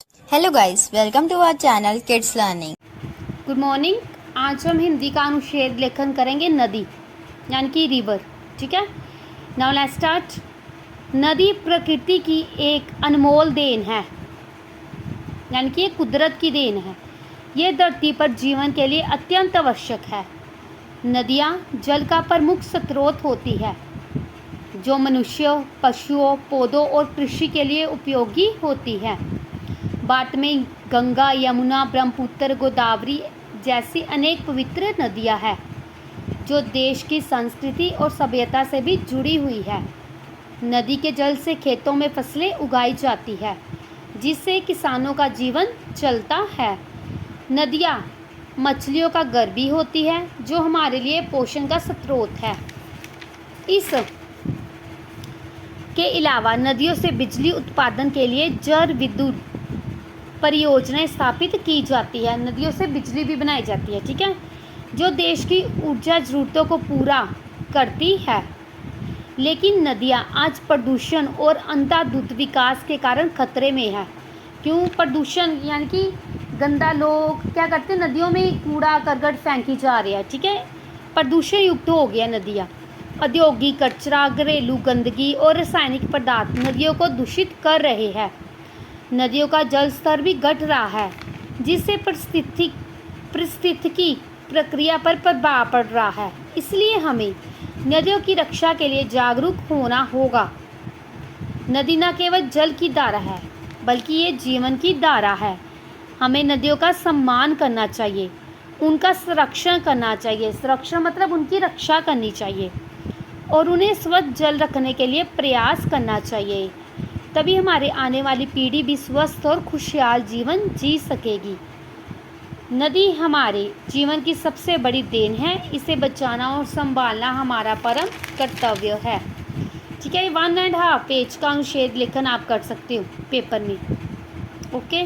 Hello guys, welcome to our channel kids learning. Good morning. आज हम हिंदी का अनुच्छेद लेखन करेंगे नदी यानी कि रिवर। ठीक है, नाउ लेट्स स्टार्ट। नदी प्रकृति की एक अनमोल देन है, यानी कि ये कुदरत की देन है। ये धरती पर जीवन के लिए अत्यंत आवश्यक है। नदियाँ जल का प्रमुख स्रोत होती है जो मनुष्यों, पशुओं, पौधों और कृषि के लिए उपयोगी होती है। भारत में गंगा, यमुना, ब्रह्मपुत्र, गोदावरी जैसी अनेक पवित्र नदियां हैं जो देश की संस्कृति और सभ्यता से भी जुड़ी हुई है। नदी के जल से खेतों में फसलें उगाई जाती है जिससे किसानों का जीवन चलता है। नदियां मछलियों का घर भी होती है जो हमारे लिए पोषण का स्रोत है। इस के अलावा नदियों से बिजली उत्पादन के लिए जल विद्युत परियोजनाएं स्थापित की जाती है। नदियों से बिजली भी बनाई जाती है, ठीक है, जो देश की ऊर्जा ज़रूरतों को पूरा करती है। लेकिन नदियाँ आज प्रदूषण और अंधाधुंध विकास के कारण खतरे में है। क्यों? प्रदूषण यानी कि गंदा, लोग क्या करते हैं, नदियों में कूड़ा करकट फेंकी जा रही है, ठीक है, प्रदूषण युक्त हो गया नदियाँ। औद्योगिक कचरा, घरेलू गंदगी और रासायनिक पदार्थ नदियों को दूषित कर रहे हैं। नदियों का जल स्तर भी घट रहा है जिससे पारिस्थितिकी प्रक्रिया पर प्रभाव पड़ रहा है। इसलिए हमें नदियों की रक्षा के लिए जागरूक होना होगा। नदी न केवल जल की धारा है बल्कि ये जीवन की धारा है। हमें नदियों का सम्मान करना चाहिए, उनका संरक्षण करना चाहिए। संरक्षण मतलब उनकी रक्षा करनी चाहिए और उन्हें स्वच्छ जल रखने के लिए प्रयास करना चाहिए। तभी हमारे आने वाली पीढ़ी भी स्वस्थ और खुशहाल जीवन जी सकेगी। नदी हमारे जीवन की सबसे बड़ी देन है। इसे बचाना और संभालना हमारा परम कर्तव्य है। ठीक है, 1.5 पेज का अनुच्छेद लेखन आप कर सकते हो पेपर में। ओके।